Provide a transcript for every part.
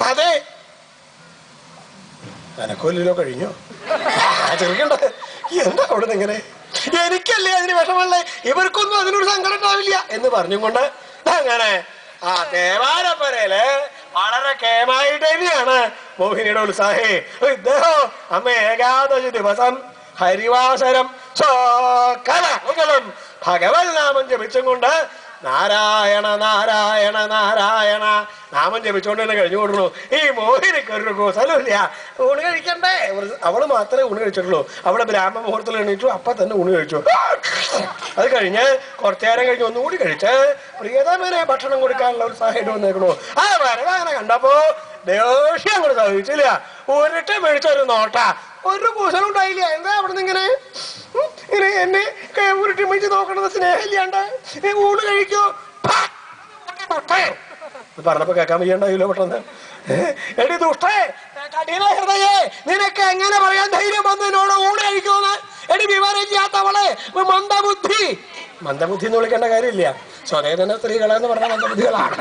അതെ എനക്കൊല്ലോ കഴിഞ്ഞോ ചെറുക്കണ്ട എന്താ അവിടെ നിന്ന് ഇങ്ങനെ എനിക്കല്ലേ അതിന് വിഷമല്ലേ ഇവർക്കൊന്നും അതിനൊരു സങ്കടം ഉണ്ടാവില്ല എന്ന് പറഞ്ഞും കൊണ്ട് അങ്ങനെ ആ ദേവാലപ്പരയില് വളരെ കേമായിട്ട് തന്നെയാണ് മോഹിനിയുടെ ഉത്സാഹേ ഇദ്ദേഹം അമ്മ ഏകാദശി ദിവസം ഹരിവാസരം ഭഗവത് നാമം ജപിച്ചും കൊണ്ട് നാരായണ നാരായണ നാരായണ നാമം ജപിച്ചോണ്ട് തന്നെ കഴിഞ്ഞു കൊടുക്കണു. ഈ മോഹിനിക്ക് ഒരു കൂസലുമില്ല. ഊണ് കഴിക്കണ്ടേ? അവള് മാത്രമേ ഊണ് കഴിച്ചിട്ടുള്ളൂ. അവളെ ബ്രാഹ്മണ മുഹൂർത്തത്തിൽ എണീറ്റു, അപ്പൊ തന്നെ ഊണ് കഴിച്ചു. അത് കഴിഞ്ഞ് കുറച്ചു നേരം കഴിഞ്ഞ് ഒന്നുകൂടി കഴിച്ച് പ്രിയതമനെ ഭക്ഷണം കൊടുക്കാനുള്ള ഒരു സാഹചര്യം വന്നേക്കണു. ആ വരവാങ്ങനെ കണ്ടപ്പോ ദേഷ്യം അങ്ങോട്ട് സഹിച്ചില്ല. ഊരിട്ട് മേടിച്ചൊരു നോട്ട, ഒരു കൂസലും ഉണ്ടായില്ല. എന്താ അവിടുന്ന് ഇങ്ങനെ എന്നെ ഊരിട്ട് മേടിച്ച് നോക്കണത് സ്നേഹമില്ലാണ്ട് ഊണ് കഴിക്കോ പറഞ്ഞപ്പോ കേൾക്കാൻ വയ്യണ്ടായില്ലോ പെട്ടെന്ന്. എടി ദുഷ്ടേ കഠിന ഹൃദയേ, നിനക്ക് എങ്ങനെ പറയാൻ ധൈര്യം വന്നു എന്നോട് ഊണ് കഴിക്കുമെന്ന്? എടി വിവരമില്ലാത്തവളെ മന്ദബുദ്ധി. മന്ദബുദ്ധി എന്ന് വിളിക്കേണ്ട കാര്യമില്ല, സ്വതേ തന്നെ സ്ത്രീകളെന്ന് പറഞ്ഞ മന്ദബുദ്ധികളാണ്.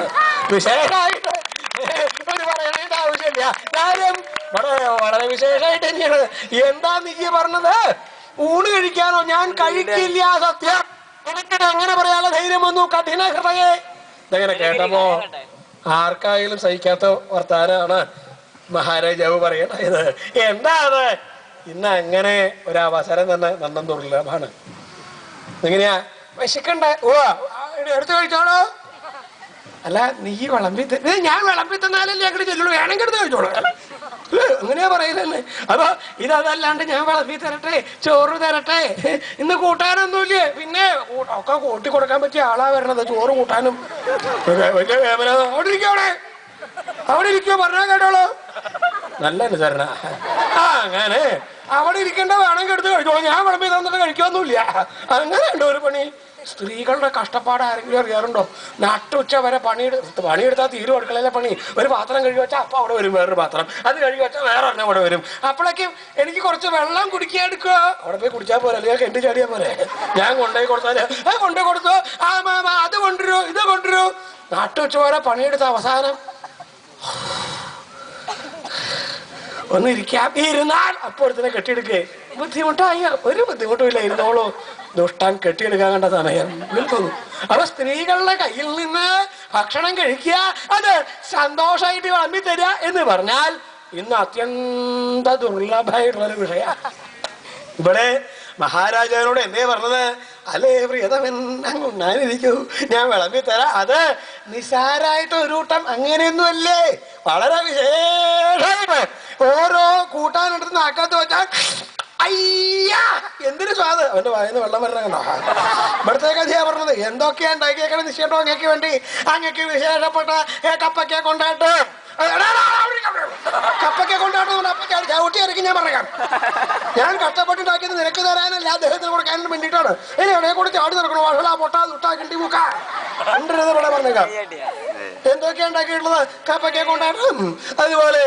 വിശേഷമായിട്ട് ഒരു പറയണേണ്ട ആവശ്യമില്ല. കാര്യം വളരെ വിശേഷമായിട്ട് തന്നെയാണ്. എന്താ നീ പറഞ്ഞത്? ഊണ് കഴിക്കാനോ? ഞാൻ കഴിക്കില്ല, സത്യം. എനിക്ക് എങ്ങനെ പറയാനുള്ള ധൈര്യം വന്നു? കഠിന ഹൃദയേ. ഇതങ്ങനെ കേട്ടപ്പോ ആർക്കായാലും സഹിക്കാത്ത വർത്താനാണ് മഹാരാജാവ് പറയണത്. എന്താ അത്? ഇന്ന് അങ്ങനെ ഒരവസരം തന്നെ നന്ദം ദുർലഭമാണ്. എങ്ങനെയാ? വിശക്കണ്ടേ? ഓ എടുത്തു കഴിച്ചോളൂ. അല്ല നീ വിളമ്പി ഞാൻ വിളമ്പി തന്നാലല്ലേ അങ്ങോട്ട് ചെല്ലുള്ളൂ, വേണമെങ്കിൽ എടുത്ത് കഴിച്ചോളൂ. അങ്ങനെയാ പറയുന്നത്. അപ്പൊ ഇതല്ലാണ്ട് ഞാൻ വിളമ്പി തരട്ടെ, ചോറ് തരട്ടെ, ഇന്ന് കൂട്ടാനൊന്നുമില്ലേ? പിന്നെ ഒക്കെ കൂട്ടി കൊടുക്കാൻ പറ്റിയ ആളാ വരണത്, ചോറ് കൂട്ടാനും. അവിടെ ഇരിക്കോ, അവിടെ ഇരിക്കോ, പറഞ്ഞാ കേട്ടോളൂ. നല്ല അനുസരണ. അങ്ങനെ അവിടെ ഇരിക്കേണ്ട വേണമെങ്കിൽ എടുത്ത് കഴിച്ചോളൂ, ഞാൻ വിളമ്പി തന്നിട്ട് കഴിക്കൊന്നുമില്ല. അങ്ങനെ ഉണ്ടോ ഒരു പണി? സ്ത്രീകളുടെ കഷ്ടപ്പാട് ആരെങ്കിലും അറിയാറുണ്ടോ? നട്ടുച്ച വരെ പണിയെടുത്താൽ തീരും അടുക്കളയിലെ പണി. ഒരു പാത്രം കഴുകി വെച്ചാൽ അപ്പം അവിടെ വരും വേറൊരു പാത്രം, അത് കഴുകി വെച്ചാൽ വേറെ ഒരെണ്ണം അവിടെ വരും. അപ്പോഴേക്കും എനിക്ക് കുറച്ച് വെള്ളം കുടിക്കാൻ എടുക്കുക, അവിടെ പോയി കുടിച്ചാൽ പോലെ, അല്ലെങ്കിൽ കെട്ടി ചാടിയാൽ പോലെ. ഞാൻ കൊണ്ടുപോയി കൊടുത്താൽ കൊണ്ടുപോയി കൊടുത്തു, ആ മാമ അത് കൊണ്ടുവരൂ ഇത് കൊണ്ടുവരൂ. നട്ടുച്ച വരെ പണിയെടുത്ത അവസാനം ഒന്ന് ഇരിക്കാം, ഇരുന്നാൽ അപ്പോഴത്തേനെ കെട്ടിയെടുക്കേ. ബുദ്ധിമുട്ടായി? ഒരു ബുദ്ധിമുട്ടുമില്ല, ഇരുന്നോളൂ. ദുഷ്ടാൻ കെട്ടിയെടുക്കാൻ കണ്ട സമയം നിൽക്കുന്നു. അപ്പൊ സ്ത്രീകളുടെ കയ്യിൽ നിന്ന് ഭക്ഷണം കഴിക്കുക, അത് സന്തോഷമായിട്ട് വിളമ്പി തരിക എന്ന് പറഞ്ഞാൽ ഇന്ന് അത്യന്ത ദുർലഭമായിട്ടുള്ളൊരു വിഷയമാണ്. ഇവിടെ മഹാരാജാവിനോട് എന്തേ പറഞ്ഞത്? അല്ലേ പ്രിയതമൻ, അങ്ങ് ഉണ്ണാനിരിക്കൂ, ഞാൻ വിളമ്പി തരാം. അത് നിസ്സാരായിട്ട് ഒരു കൂട്ടം അങ്ങനെയൊന്നുമല്ലേ, വളരെ വിശേഷമായിട്ട് ഓരോ കൂട്ടാനെടുത്ത് നാക്കാത്ത വെച്ചാൽ അയ്യാ എന്തൊരു സ്വാദ്. അവന്റെ വായന്ന് വെള്ളം വരണം കണ്ടോ? ഇവിടത്തെ കഥയാ പറഞ്ഞത്. എന്തൊക്കെയാ ഉണ്ടാക്കിയേക്കണ നിശ്ചയം അങ്ങക്ക് വേണ്ടി. അങ്ങക്ക് വിശേഷപ്പെട്ട കപ്പയ്ക്ക കൊണ്ടായിട്ട് കപ്പയ്ക്ക കൊണ്ടായിട്ട് അപ്പയ്ക്ക് ചവിട്ടി ഇറക്കി ഞാൻ പറയാം. ഞാൻ കഷ്ടപ്പെട്ടുണ്ടാക്കിയത് നിനക്ക് തരാനല്ല, അദ്ദേഹത്തിന് കൊടുക്കാനും വേണ്ടിയിട്ടാണ്. ഇനി എവിടെ കൂടെ ചാടി നടക്കണോ? വഷള പൊട്ട ദുട്ടാ കിണ്ടി മൂക്ക ഉണ്ടത് ഇവിടെ പറഞ്ഞേക്കാം. എന്തൊക്കെയാ ഉണ്ടാക്കിയിട്ടുള്ളത്? കപ്പയ്ക്ക കൊണ്ടാട്ടം, അതുപോലെ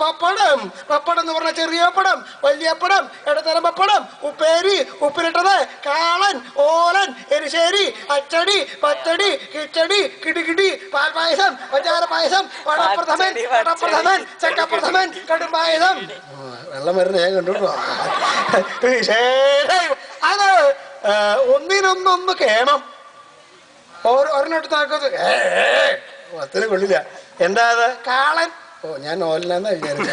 പപ്പടം. പപ്പടം എന്ന് പറഞ്ഞാൽ ചെറിയ പപ്പടം, വലിയ പപ്പടം, ഇടത്തരം പപ്പടം, ഉപ്പേരി, ഉപ്പിലിട്ടത്, കാളൻ, ഓലൻ, എരിശ്ശേരി, അച്ചടി, പച്ചടി, കിച്ചടി, കിടികിടി, പാൽപായസം, പഞ്ചാര പായസം, വടപ്രഥമൻ, വടപ്രഥമൻ, ചക്കപ്രഥമൻ, കടുംപായസം. വെള്ളം വരുന്ന ഞാൻ കണ്ടിട്ടോ. അത് ഒന്നിനൊന്നൊന്ന് കേണം. ഒരെണ്ണെടുത്താക്കത് അത്തിന് കൊള്ളില്ല. എന്താ അത്? കാളൻ. ഓ ഞാൻ ഓലനാന്ന് വിചാരിച്ച.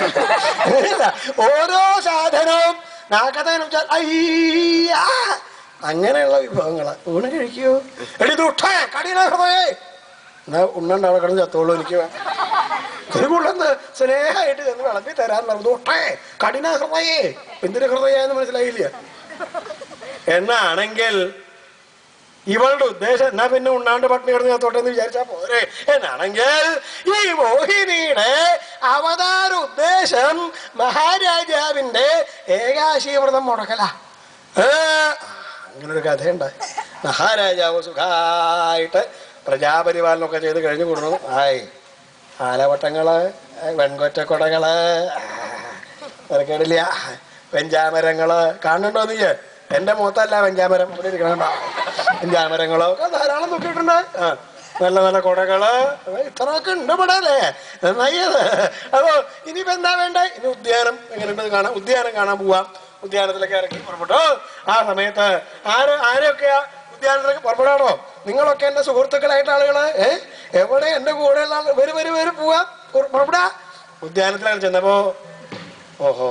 ഓരോ സാധനവും നാക്കത്തേനും അയ്യാ അങ്ങനെയുള്ള വിഭവങ്ങളാ. ഊണ് കഴിക്കൂ. എടി ദുഷ്ടേ കഠിന ഹൃദയേ, എന്നാ ഉണ്ണണ്ട അവിടെ കിടന്ന് ചത്തോളൂ. എനിക്ക് തിരുകുള്ളന്ന് സ്നേഹമായിട്ട് ചെന്ന് വിളമ്പി തരാറുള്ളത്. ദുഷ്ടേ കഠിന ഹൃദയേ. എന്തിന് ഹൃദയെന്ന് മനസ്സിലായില്ല. എന്നാണെങ്കിൽ ഇവളുടെ ഉദ്ദേശം എന്നാ പിന്നെ ഉണ്ണാണ്ട് പട്ടിണി കിടന്ന് ചത്തോട്ടെ എന്ന് വിചാരിച്ചാ പോരെ. എന്നാണെങ്കിൽ ഈ മോഹിനിയുടെ അവതാര ഉദ്ദേശം മഹാരാജാവിന്റെ ഏകാശീവ്രതം മുടക്കല. അങ്ങനൊരു കഥയുണ്ടായി. മഹാരാജാവ് സുഖമായിട്ട് പ്രജാപരിപാലനമൊക്കെ ചെയ്ത് കഴിഞ്ഞു കൊടുക്കണം. ആലവട്ടങ്ങള്, വെൺകൊറ്റക്കുടകള്, തിരക്കേടില്ല, വെഞ്ചാമരങ്ങള് കാണുന്നുണ്ടോ നീ? എന്റെ മുഖത്തല്ല വെഞ്ചാമരം, ഇവിടെ ഇരിക്കണോ? വെഞ്ചാമരങ്ങളോ ധാരാളം നോക്കിയിട്ടുണ്ട്. നല്ല നല്ല കുടകള് ഇത്രയൊക്കെ ഉണ്ട് ഇവിടെ അല്ലേ, നന്നായത്. അപ്പോ ഇനിയിപ്പോ എന്താ വേണ്ടേ? ഇനി ഉദ്യാനം എങ്ങനെയുണ്ട് കാണാം, ഉദ്യാനം കാണാൻ പോവാം. ഉദ്യാനത്തിലൊക്കെ ഇറങ്ങി പുറപ്പെട്ടോ. ആ സമയത്ത് ആരൊക്കെയാ ഉദ്യാനത്തിലേക്ക് പുറപ്പെടാണോ? നിങ്ങളൊക്കെ എന്റെ സുഹൃത്തുക്കളായിട്ട് ആളുകള്. എവിടെ എന്റെ കൂടെയുള്ള ആൾ? വരും പോവാ, പുറപ്പെടാ. ഉദ്യാനത്തിലാണ് ചെന്നപ്പോ ഓഹോ